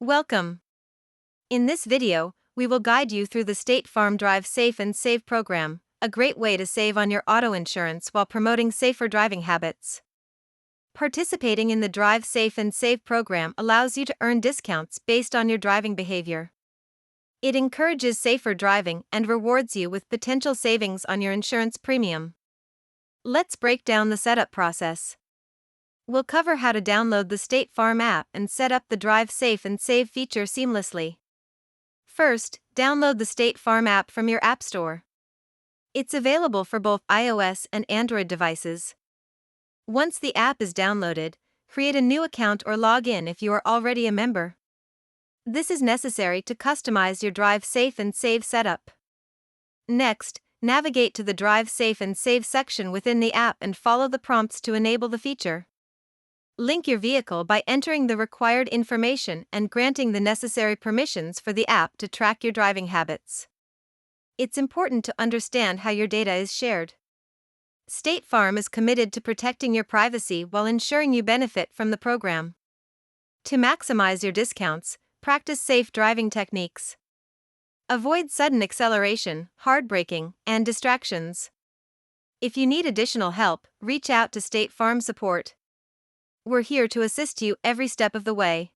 Welcome. In this video, we will guide you through the State Farm Drive Safe and Save program, a great way to save on your auto insurance while promoting safer driving habits. Participating in the Drive Safe and Save program allows you to earn discounts based on your driving behavior. It encourages safer driving and rewards you with potential savings on your insurance premium. Let's break down the setup process. We'll cover how to download the State Farm app and set up the Drive Safe and Save feature seamlessly. First, download the State Farm app from your App Store. It's available for both iOS and Android devices. Once the app is downloaded, create a new account or log in if you are already a member. This is necessary to customize your Drive Safe and Save setup. Next, navigate to the Drive Safe and Save section within the app and follow the prompts to enable the feature. Link your vehicle by entering the required information and granting the necessary permissions for the app to track your driving habits. It's important to understand how your data is shared. State Farm is committed to protecting your privacy while ensuring you benefit from the program. To maximize your discounts, practice safe driving techniques. Avoid sudden acceleration, hard braking, and distractions. If you need additional help, reach out to State Farm support. We're here to assist you every step of the way.